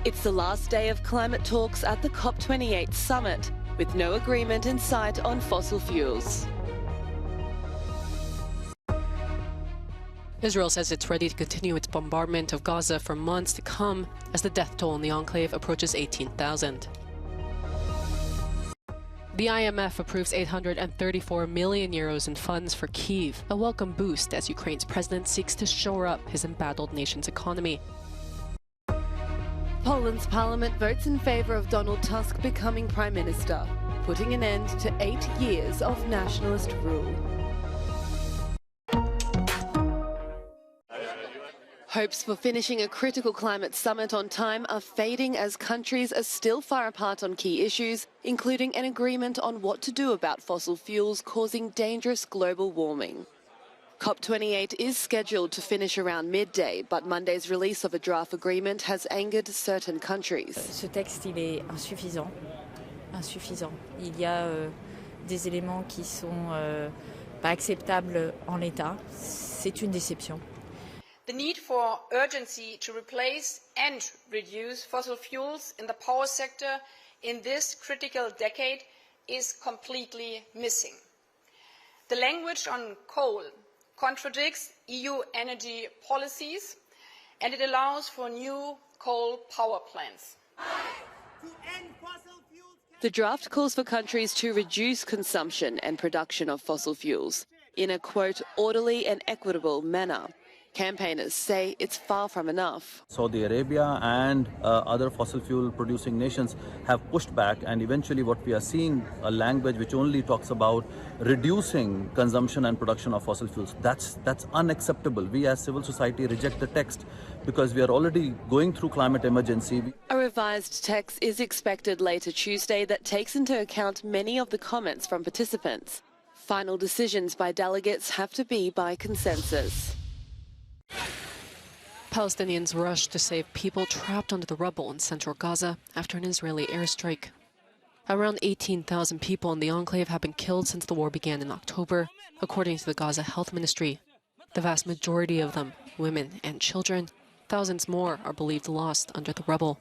It's the last day of climate talks at the COP28 summit, with no agreement in sight on fossil fuels. Israel says it's ready to continue its bombardment of Gaza for months to come as the death toll in the enclave approaches 18,000. The IMF approves 834 million euros in funds for Kyiv, a welcome boost as Ukraine's president seeks to shore up his embattled nation's economy. Poland's parliament votes in favour of Donald Tusk becoming prime minister, putting an end to 8 years of nationalist rule. Hopes for finishing a critical climate summit on time are fading as countries are still far apart on key issues, including an agreement on what to do about fossil fuels causing dangerous global warming. COP28 is scheduled to finish around midday, but Monday's release of a draft agreement has angered certain countries. Ce texte, il est insuffisant. Il y a des éléments qui sont pas acceptables en l'état. C'est une déception. The need for urgency to replace and reduce fossil fuels in the power sector in this critical decade is completely missing. The language on coal contradicts EU energy policies, and it allows for new coal power plants. The draft calls for countries to reduce consumption and production of fossil fuels in a, quote, orderly and equitable manner. Campaigners say it's far from enough. Saudi Arabia and other fossil fuel producing nations have pushed back, and eventually what we are seeing a language which only talks about reducing consumption and production of fossil fuels. That's unacceptable. We as civil society reject the text because we are already going through climate emergency. A revised text is expected later Tuesday that takes into account many of the comments from participants. Final decisions by delegates have to be by consensus. Palestinians rushed to save people trapped under the rubble in central Gaza after an Israeli airstrike. Around 18,000 people in the enclave have been killed since the war began in October, according to the Gaza Health Ministry. The vast majority of them, women and children, thousands more are believed lost under the rubble.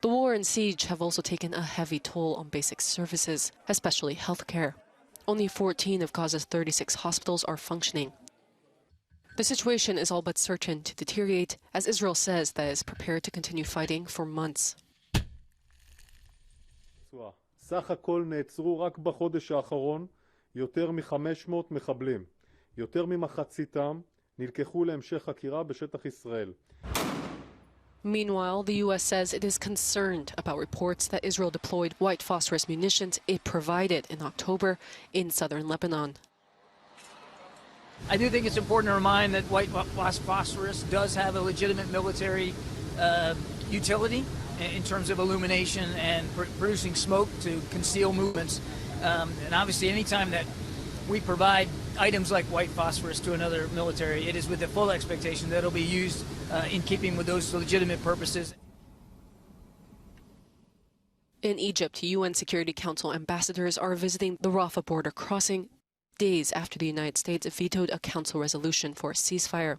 The war and siege have also taken a heavy toll on basic services, especially healthcare. Only 14 of Gaza's 36 hospitals are functioning. The situation is all but certain to deteriorate, as Israel says that it is prepared to continue fighting for months. סך הכל נעצרו רק בחודש האחרון יותר מ-500 מחבלים. יותר ממחציתם נלקחו להמשך חקירה בשטח ישראל. Meanwhile, the U.S. says it is concerned about reports that Israel deployed white phosphorus munitions it provided in October in southern Lebanon. I do think it's important to remind that white phosphorus does have a legitimate military utility in terms of illumination and producing smoke to conceal movements. And obviously, anytime that we provide items like white phosphorus to another military, it is with the full expectation that it'll be used in keeping with those legitimate purposes. In Egypt, UN Security Council ambassadors are visiting the Rafah border crossing days after the United States vetoed a council resolution for a ceasefire.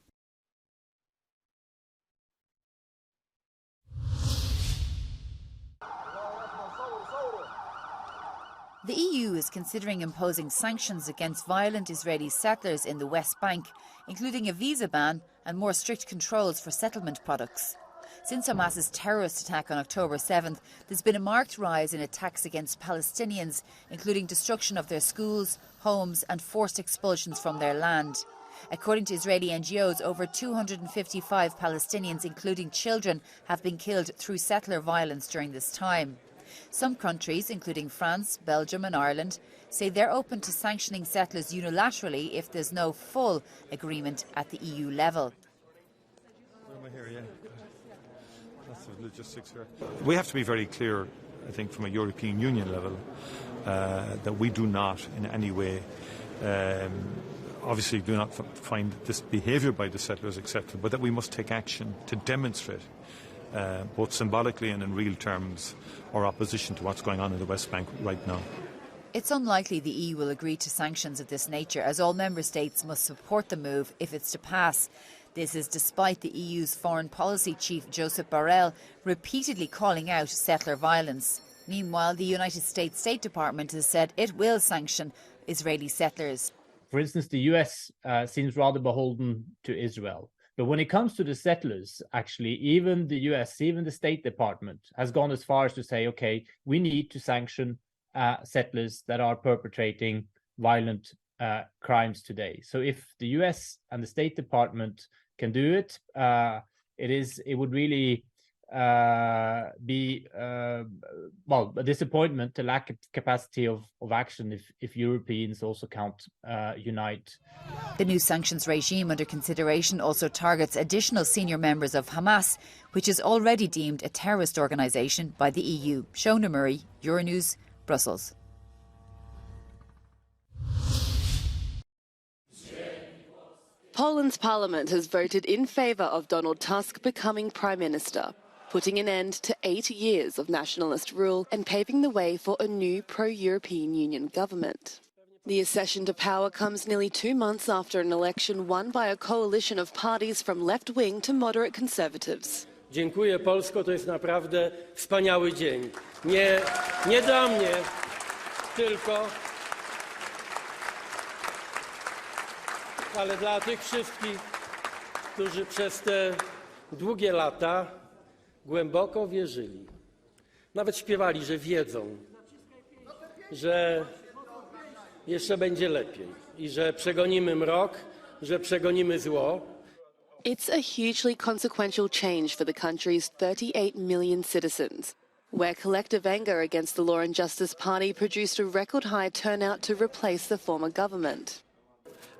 The EU is considering imposing sanctions against violent Israeli settlers in the West Bank, including a visa ban and more strict controls for settlement products. Since Hamas's terrorist attack on October 7th, there's been a marked rise in attacks against Palestinians, including destruction of their schools, homes and forced expulsions from their land. According to Israeli NGOs, over 255 Palestinians, including children, have been killed through settler violence during this time. Some countries, including France, Belgium and Ireland, say they're open to sanctioning settlers unilaterally if there's no full agreement at the EU level. We have to be very clear, I think, from a European Union level, that we do not in any way, obviously do not find this behaviour by the settlers acceptable, but that we must take action to demonstrate, both symbolically and in real terms, our opposition to what's going on in the West Bank right now. It's unlikely the EU will agree to sanctions of this nature, as all member states must support the move if it's to pass. This is despite the EU's foreign policy chief, Josep Borrell, repeatedly calling out settler violence. Meanwhile, the United States State Department has said it will sanction Israeli settlers. For instance, the US seems rather beholden to Israel. But when it comes to the settlers, actually, even the US, even the State Department has gone as far as to say, okay, we need to sanction settlers that are perpetrating violent crimes today. So if the US and the State Department can do it, it would really be a disappointment, a lack of capacity of action if Europeans also can't unite. The new sanctions regime under consideration also targets additional senior members of Hamas, which is already deemed a terrorist organisation by the EU. Shona Murray, Euronews, Brussels. Poland's parliament has voted in favour of Donald Tusk becoming Prime Minister, putting an end to 8 years of nationalist rule and paving the way for a new pro-European Union government. The accession to power comes nearly 2 months after an election won by a coalition of parties from left-wing to moderate conservatives. Dziękuję Polsko, to jest naprawdę wspaniały dzień. Nie dla mnie tylko, ale dla tych wszystkich, którzy przez te długie lata głęboko wierzyli. Nawet śpiewali, że wiedzą, że jeszcze będzie lepiej i że przegonimy mrok, że przegonimy zło. It's a hugely consequential change for the country's 38 million citizens, where collective anger against the Law and Justice Party produced a record-high turnout to replace the former government.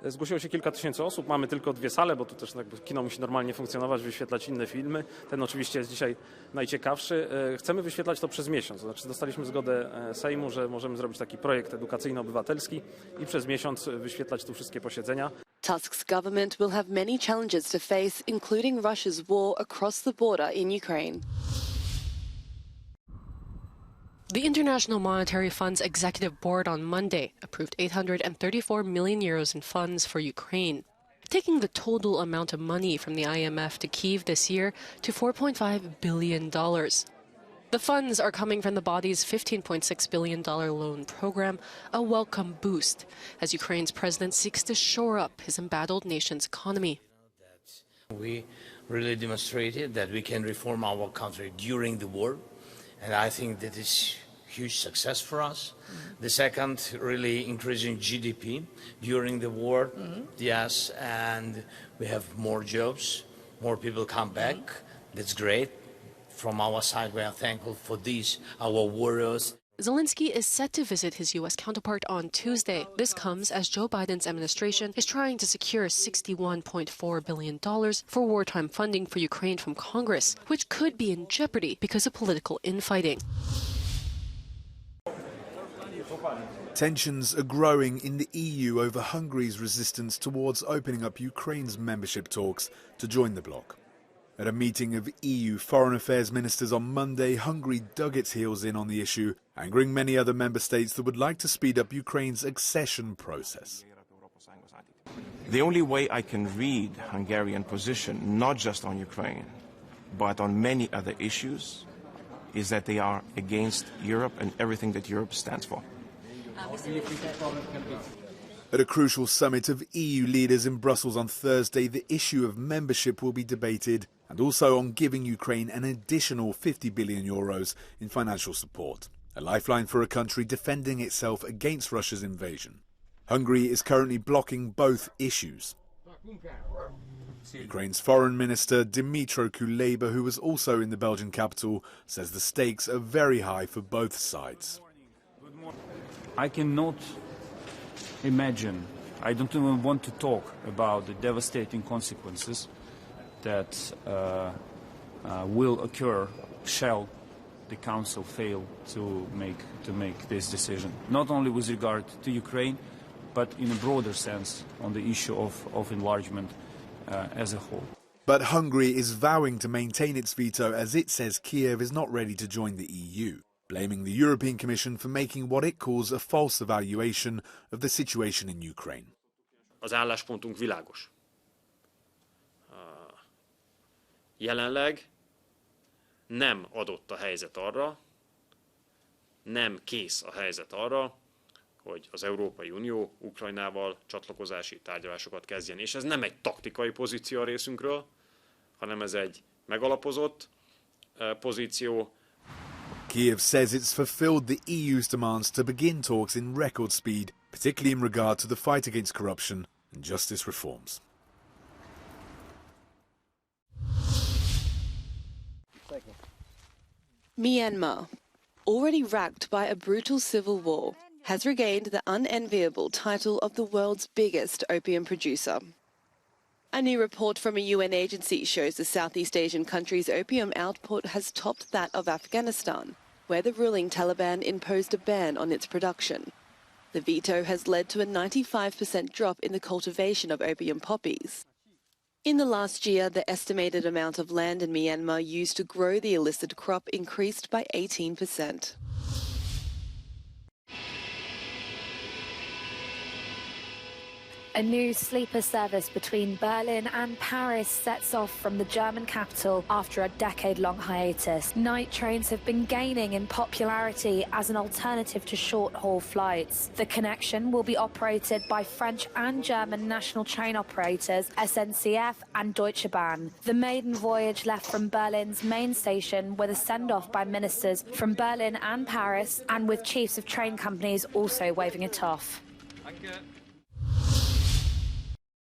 Zgłosiło się kilka tysięcy osób, mamy tylko 2 sale, bo tu też kino musi normalnie funkcjonować, wyświetlać inne filmy. Ten oczywiście jest dzisiaj najciekawszy. Chcemy wyświetlać to przez miesiąc, to znaczy dostaliśmy zgodę Sejmu, że możemy zrobić taki projekt edukacyjno-obywatelski i przez miesiąc wyświetlać tu wszystkie posiedzenia. Tusk's government will have many challenges to face, including Russia's war across the border in Ukraine. The International Monetary Fund's Executive Board on Monday approved 834 million euros in funds for Ukraine, taking the total amount of money from the IMF to Kyiv this year to $4.5 billion. The funds are coming from the body's $15.6 billion loan program, a welcome boost as Ukraine's president seeks to shore up his embattled nation's economy. We really demonstrated that we can reform our country during the war. And I think that is a huge success for us. The second, really increasing GDP during the war, yes, and we have more jobs, more people come back. That's great. From our side, we are thankful for this, our warriors. Zelensky is set to visit his U.S. counterpart on Tuesday. This comes as Joe Biden's administration is trying to secure $61.4 billion for wartime funding for Ukraine from Congress, which could be in jeopardy because of political infighting. Tensions are growing in the EU over Hungary's resistance towards opening up Ukraine's membership talks to join the bloc. At a meeting of EU foreign affairs ministers on Monday, Hungary dug its heels in on the issue, angering many other member states that would like to speed up Ukraine's accession process. The only way I can read Hungarian position, not just on Ukraine, but on many other issues, is that they are against Europe and everything that Europe stands for. At a crucial summit of EU leaders in Brussels on Thursday, the issue of membership will be debated, and also on giving Ukraine an additional €50 billion in financial support, a lifeline for a country defending itself against Russia's invasion. Hungary is currently blocking both issues. Ukraine's Foreign Minister Dmytro Kuleba, who was also in the Belgian capital, says the stakes are very high for both sides. I cannot imagine, I don't even want to talk about the devastating consequences that will occur shall the Council fail to make this decision, not only with regard to Ukraine, but in a broader sense on the issue of enlargement as a whole. But Hungary is vowing to maintain its veto as it says Kiev is not ready to join the EU, blaming the European Commission for making what it calls a false evaluation of the situation in Ukraine. Az álláspontunk világos. Jelenleg nem adott a helyzet arra, nem kész a helyzet arra, hogy az Európai Unió Ukrajnával csatlakozási tárgyalásokat kezdjen. És ez nem egy taktikai pozíció a részünkről, hanem ez egy megalapozott pozíció. Kiev says it's fulfilled the EU's demands to begin talks in record speed, particularly in regard to the fight against corruption and justice reforms. Myanmar, already racked by a brutal civil war, has regained the unenviable title of the world's biggest opium producer. A new report from a UN agency shows the Southeast Asian country's opium output has topped that of Afghanistan, where the ruling Taliban imposed a ban on its production. The veto has led to a 95% drop in the cultivation of opium poppies. In the last year, the estimated amount of land in Myanmar used to grow the illicit crop increased by 18%. A new sleeper service between Berlin and Paris sets off from the German capital after a decade-long hiatus. Night trains have been gaining in popularity as an alternative to short-haul flights. The connection will be operated by French and German national train operators SNCF and Deutsche Bahn. The maiden voyage left from Berlin's main station with a send-off by ministers from Berlin and Paris, and with chiefs of train companies also waving it off. Danke.